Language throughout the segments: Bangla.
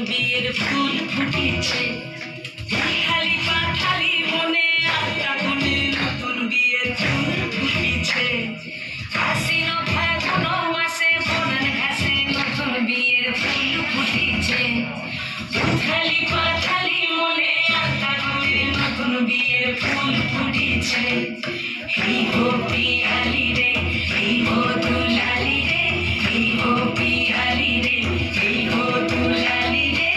বিয়ের ফুল ফুটেছে খালি পাখালি মনে আটা মনে নতুন বিয়ের ফুল ফুটেছে আশ্বিন ফাগুন মাসে বনের ঘাসে নতুন বিয়ের ফুল ফুটেছে খালি পাখালি মনে আটা মনে নতুন বিয়ের ফুল ফুটেছে এই গো পিয়ালি রে এই গো দুলালি রে এই গো পিয়ালি রে এই গো দুলালি রে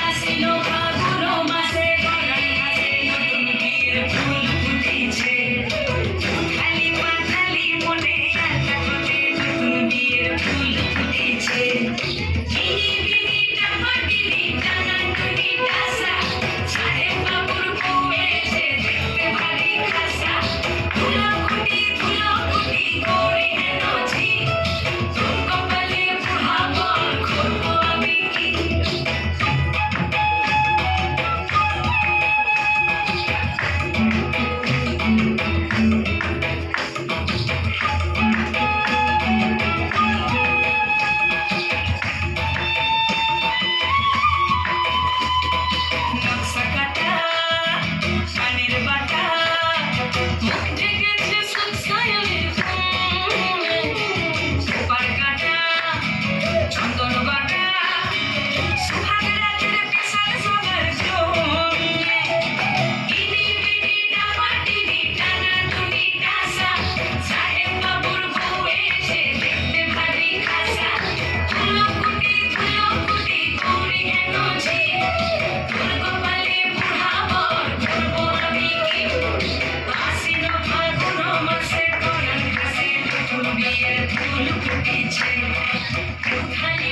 আশ্বিন ফাগুন মাসে বনের ঘাসে নতুন বিয়ের ফুল ফুটেছে খালি পাখালি মনে আটা মনে নতুন বিয়ের ফুল ফুটেছে বিনি বিনি টামাটিনি টানাটুনি ডাসা সাহেব বাবুর বউ এসে দেখতে ভারী খাসা ধুলোকুটি করি হেন ঝি তোর কপালে বুড়া বল করবো আমি কি নকশা কাটা পানির বাটা মুখ ঢেকেছে সুসাইলের সুপার কাটা চন্দন বাটা সুহাগ রাতের পেশার সবার জমে বিনি বিনি ডামাটিনি টানাটুনি ডাসা সাহেব বাবুর বউ এসে দেখতে ভারী খাসা ধুলোকুটি করি হেন ঝি তোর কপালে বুড়া বর করবো আমি কি আশ্বিন ফাগুন মাসে বনের ঘাসে নতুন বিয়ের ফুল ফুটেছে খালি